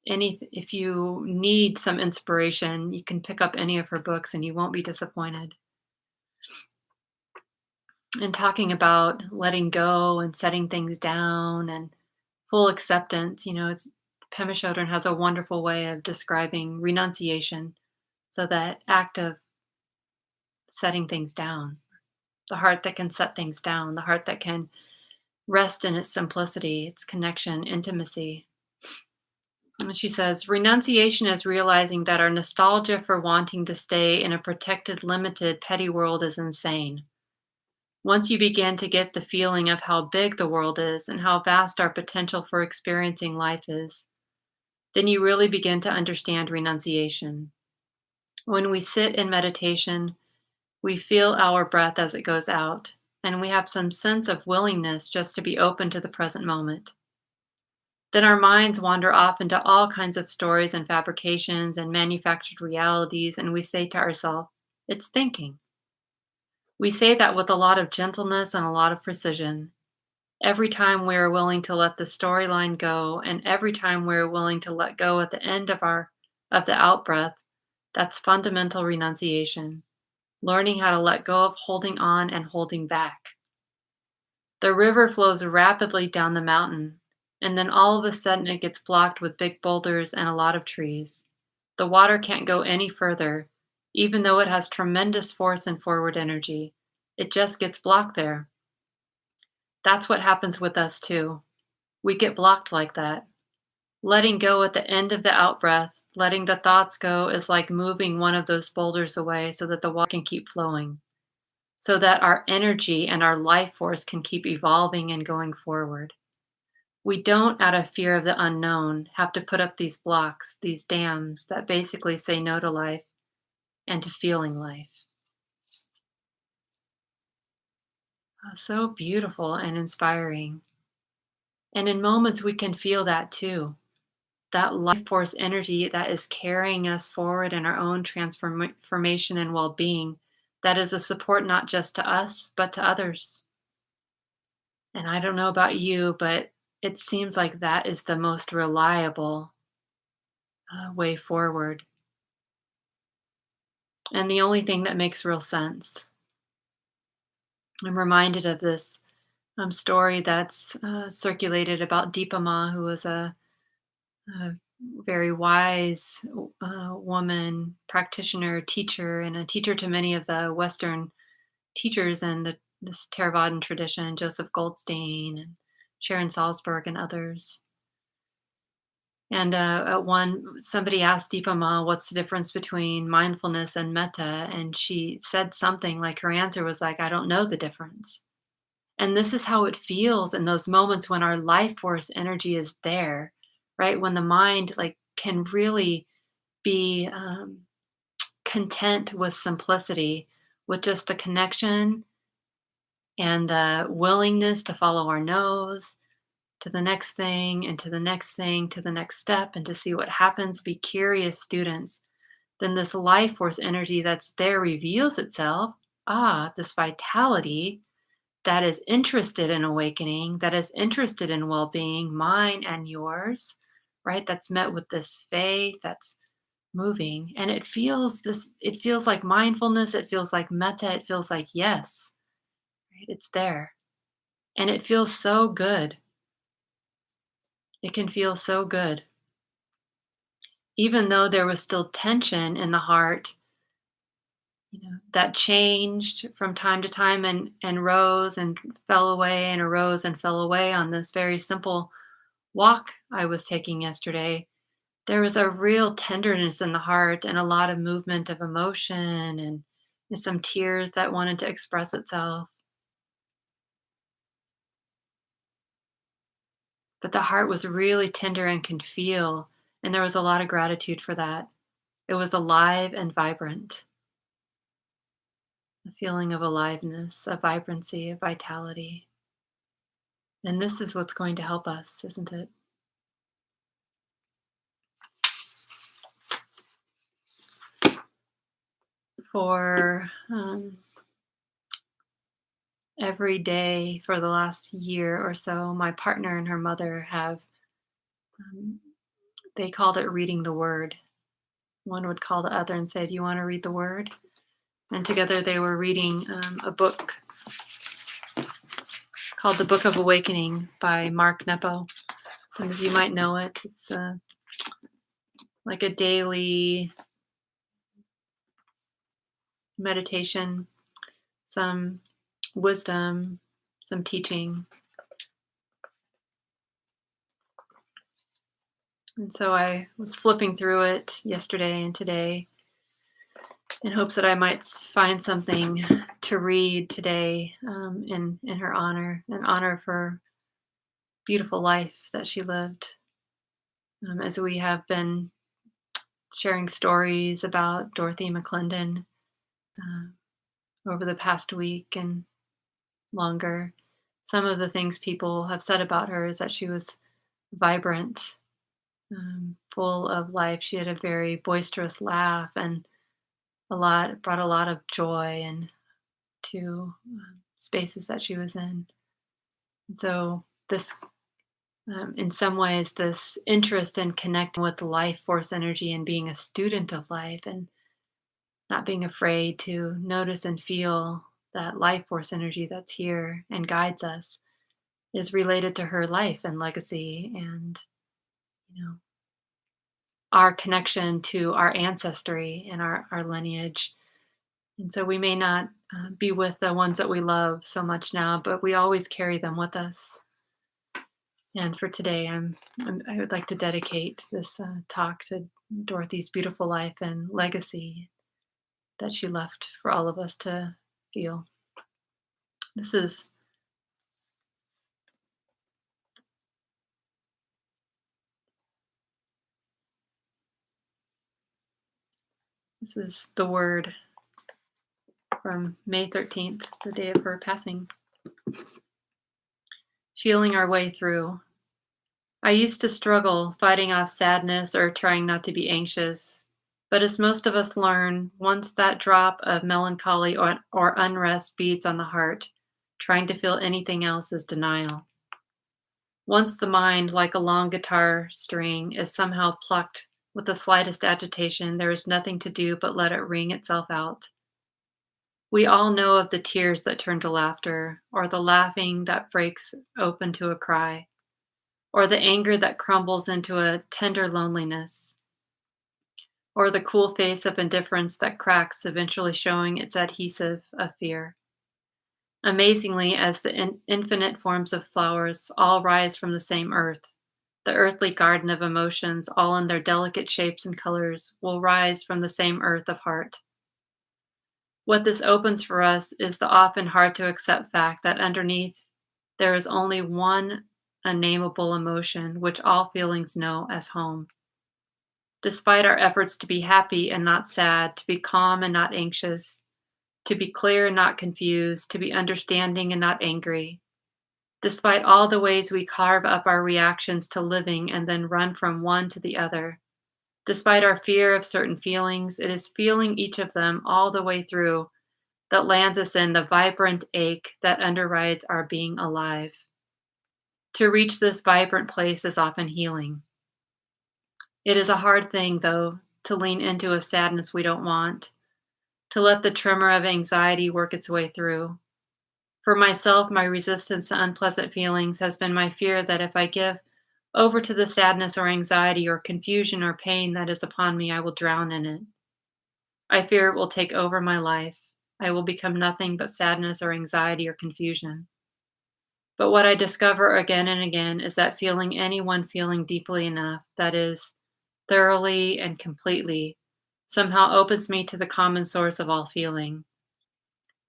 if you need some inspiration, you can pick up any of her books and you won't be disappointed. And talking about letting go and setting things down and full acceptance, Pema Chodron has a wonderful way of describing renunciation. So that act of setting things down, the heart that can set things down, the heart that can rest in its simplicity, its connection, intimacy. And she says, renunciation is realizing that our nostalgia for wanting to stay in a protected, limited, petty world is insane. Once you begin to get the feeling of how big the world is and how vast our potential for experiencing life is, then you really begin to understand renunciation. When we sit in meditation, we feel our breath as it goes out, and we have some sense of willingness just to be open to the present moment. Then our minds wander off into all kinds of stories and fabrications and manufactured realities, and we say to ourselves, it's thinking. We say that with a lot of gentleness and a lot of precision. Every time we are willing to let the storyline go, and every time we are willing to let go at the end of our of the out breath, that's fundamental renunciation, learning how to let go of holding on and holding back. The river flows rapidly down the mountain, and then all of a sudden it gets blocked with big boulders and a lot of trees. The water can't go any further, even though it has tremendous force and forward energy. It just gets blocked there. That's what happens with us too. We get blocked like that. Letting go at the end of the out breath, letting the thoughts go is like moving one of those boulders away so that the water can keep flowing, so that our energy and our life force can keep evolving and going forward. We don't, out of fear of the unknown, have to put up these blocks, these dams that basically say no to life and to feeling life. So beautiful and inspiring. And in moments, we can feel that too. That life force energy that is carrying us forward in our own transformation and well being, that is a support not just to us, but to others. And I don't know about you, but it seems like that is the most reliable way forward. And the only thing that makes real sense. I'm reminded of this story that's circulated about Deepa Ma, who was a very wise woman, practitioner, teacher, and a teacher to many of the Western teachers in this Theravadan tradition, Joseph Goldstein and Sharon Salzberg and others. And at somebody asked Deepa Ma, what's the difference between mindfulness and metta? And she said something like, her answer was like, I don't know the difference. And this is how it feels in those moments when our life force energy is there, right? When the mind like can really be content with simplicity, with just the connection and the willingness to follow our nose to the next thing and to the next thing, to the next step, and to see what happens, be curious students, then this life force energy that's there reveals itself. This vitality that is interested in awakening, that is interested in well being, mine and yours, right? That's met with this faith that's moving. And it feels like mindfulness, it feels like metta, it feels like yes, right? It's there. And it feels so good. It can feel so good. Even though there was still tension in the heart, that changed from time to time and rose and fell away and arose and fell away on this very simple walk I was taking yesterday. There was a real tenderness in the heart and a lot of movement of emotion and some tears that wanted to express itself. But the heart was really tender and can feel, and there was a lot of gratitude for that. It was alive and vibrant. A feeling of aliveness, of vibrancy, of vitality. And this is what's going to help us, isn't it? For every day for the last year or so, my partner and her mother have, um, they called it reading the word. One would call the other and say, do you want to read the word? And together they were reading a book called The Book of Awakening by Mark Nepo. Some of you might know it. It's like a daily meditation, some wisdom, some teaching. And so I was flipping through it yesterday and today in hopes that I might find something to read today in her honor, in honor of her beautiful life that she lived. As we have been sharing stories about Dorothy McClendon over the past week and longer, some of the things people have said about her is that she was vibrant, full of life. She had a very boisterous laugh and brought a lot of joy and to spaces that she was in. And so this In some ways, this interest in connecting with the life force energy and being a student of life and not being afraid to notice and feel that life force energy that's here and guides us is related to her life and legacy and, you know, our connection to our ancestry and our lineage. And so we may not be with the ones that we love so much now, but we always carry them with us. And for today, I would like to dedicate this talk to Dorothy's beautiful life and legacy that she left for all of us to feel. This is this is the word from May 13th, the day of her passing. Feeling our way through. I used to struggle fighting off sadness or trying not to be anxious. But as most of us learn, once that drop of melancholy or unrest beats on the heart, trying to feel anything else is denial. Once the mind, like a long guitar string, is somehow plucked with the slightest agitation, there is nothing to do but let it ring itself out. We all know of the tears that turn to laughter, or the laughing that breaks open to a cry, or the anger that crumbles into a tender loneliness, or the cool face of indifference that cracks, eventually showing its adhesive of fear. Amazingly, as the infinite forms of flowers all rise from the same earth, the earthly garden of emotions, all in their delicate shapes and colors, will rise from the same earth of heart. What this opens for us is the often hard to accept fact that underneath there is only one unnameable emotion which all feelings know as home. Despite our efforts to be happy and not sad, to be calm and not anxious, to be clear and not confused, to be understanding and not angry, despite all the ways we carve up our reactions to living and then run from one to the other, despite our fear of certain feelings, it is feeling each of them all the way through that lands us in the vibrant ache that underrides our being alive. To reach this vibrant place is often healing. It is a hard thing, though, to lean into a sadness we don't want, to let the tremor of anxiety work its way through. For myself, my resistance to unpleasant feelings has been my fear that if I give over to the sadness or anxiety or confusion or pain that is upon me, I will drown in it. I fear it will take over my life. I will become nothing but sadness or anxiety or confusion. But what I discover again and again is that feeling any one feeling deeply enough, that is, thoroughly and completely, somehow opens me to the common source of all feeling.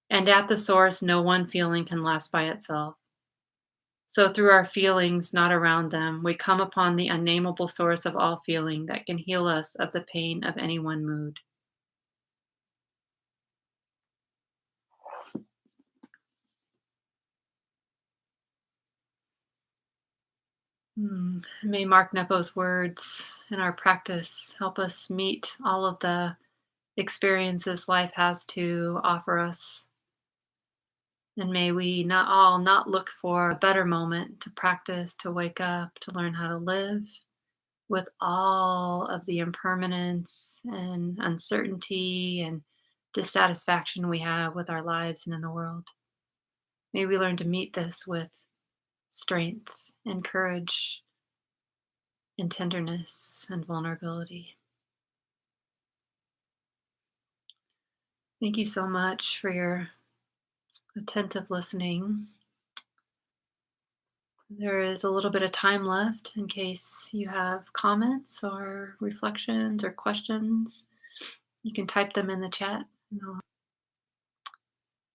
And at the source, no one feeling can last by itself. So, through our feelings, not around them, we come upon the unnameable source of all feeling that can heal us of the pain of any one mood. May Mark Nepo's words in our practice help us meet all of the experiences life has to offer us. And may we not look for a better moment to practice, to wake up, to learn how to live with all of the impermanence and uncertainty and dissatisfaction we have with our lives and in the world. May we learn to meet this with strength and courage and tenderness and vulnerability. Thank you so much for your attentive listening. There is a little bit of time left in case you have comments or reflections or questions. You can type them in the chat, and I'll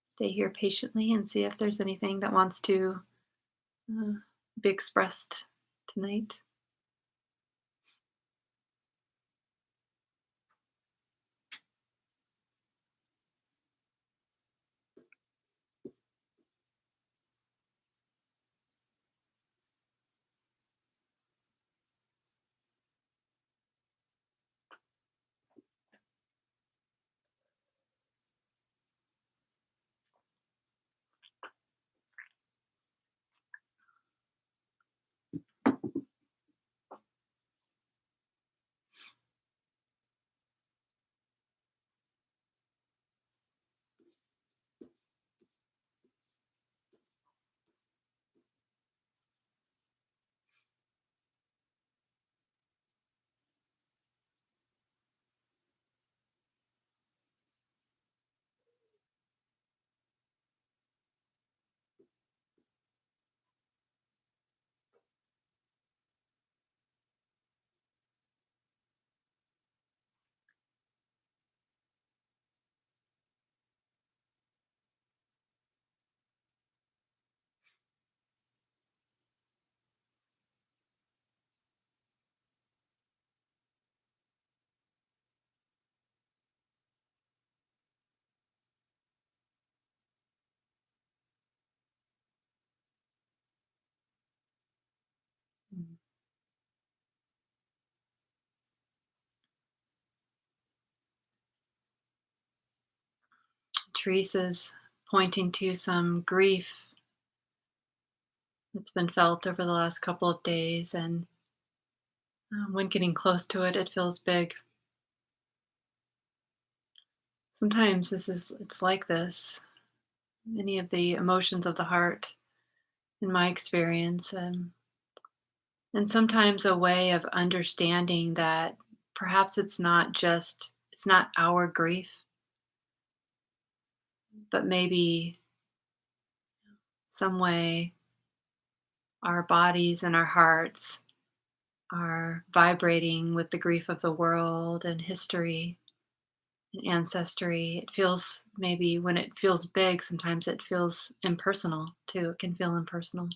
stay here patiently and see if there's anything that wants to uh, be expressed tonight. Teresa's pointing to some grief that's been felt over the last couple of days, and when getting close to it, it feels big. Sometimes it's like this. Many of the emotions of the heart, in my experience, and sometimes a way of understanding that perhaps it's not our grief, but maybe some way our bodies and our hearts are vibrating with the grief of the world and history and ancestry. It feels, maybe when it feels big, sometimes it feels impersonal too. It can feel impersonal.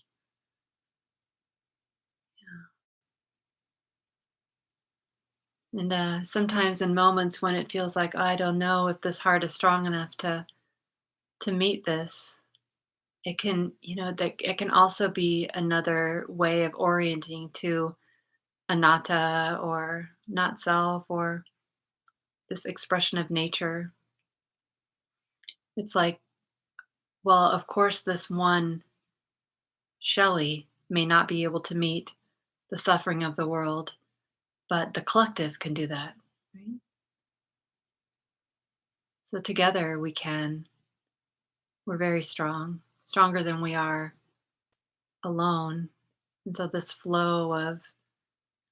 And sometimes in moments when it feels like, I don't know if this heart is strong enough to meet this, it can, that it can also be another way of orienting to anatta, or not self, or this expression of nature. It's like, well, of course, this one Shelley may not be able to meet the suffering of the world, but the collective can do that. Right? So together we can. We're very strong, stronger than we are alone. And so this flow of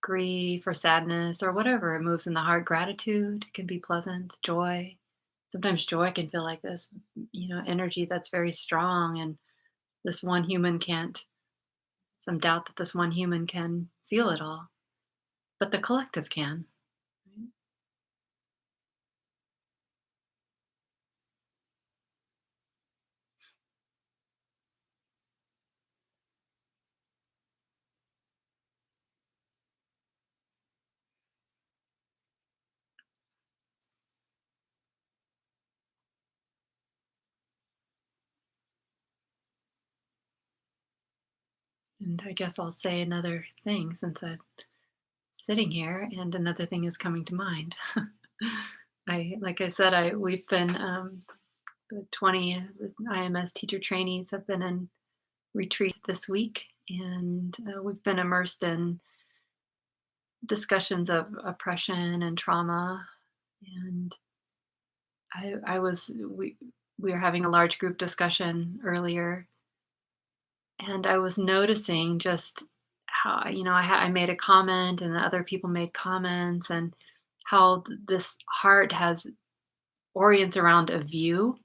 grief or sadness or whatever moves in the heart, gratitude can be pleasant, joy. Sometimes joy can feel like this, energy that's very strong, and this one human can't, some doubt that this one human can feel it all, but the collective can. Right? And I guess I'll say another thing since I'm sitting here, and another thing is coming to mind. Like I said, we've been the 20 IMS teacher trainees have been in retreat this week, and we've been immersed in discussions of oppression and trauma. And I was we were having a large group discussion earlier, and I was noticing just how, I made a comment and other people made comments, and how this heart has orients around a view,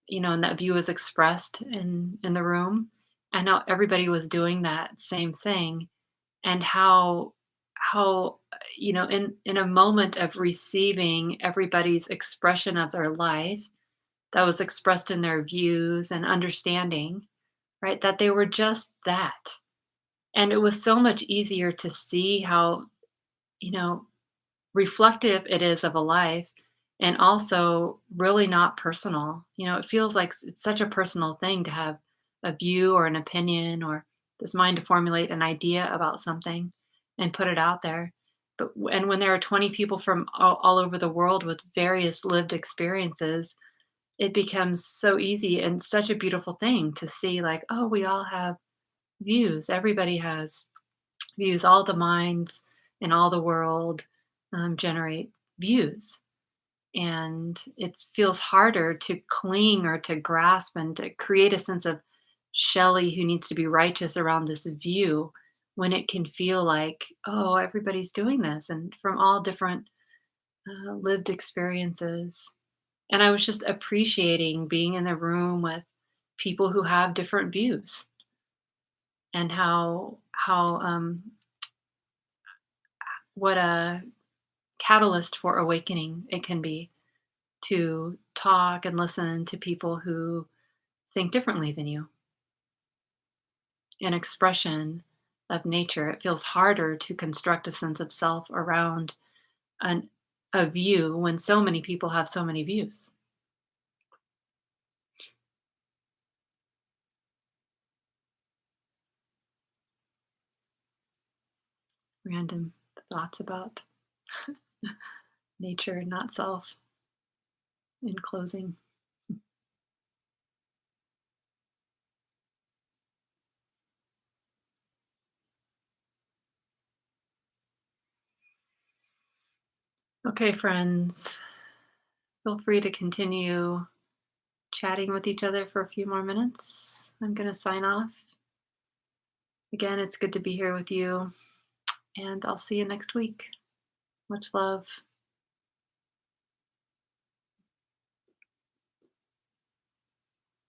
and that view is expressed in the room, and how everybody was doing that same thing, and how in a moment of receiving everybody's expression of their life that was expressed in their views and understanding, right, that they were just that. And it was so much easier to see how, you know, reflective it is of a life, and also really not personal. It feels like it's such a personal thing to have a view or an opinion, or this mind to formulate an idea about something and put it out there. And when there are 20 people from all over the world with various lived experiences, it becomes so easy and such a beautiful thing to see, like, oh, we all have views. Everybody has views. All the minds in all the world generate views. And it feels harder to cling or to grasp and to create a sense of Shelley who needs to be righteous around this view, when it can feel like, oh, everybody's doing this and from all different lived experiences. And I was just appreciating being in the room with people who have different views, and how what a catalyst for awakening it can be to talk and listen to people who think differently than you. An expression of nature, it feels harder to construct a sense of self around an, a view when so many people have so many views. Random thoughts about nature, not self, in closing. Okay, friends, feel free to continue chatting with each other for a few more minutes. I'm going to sign off. Again, it's good to be here with you, and I'll see you next week. Much love.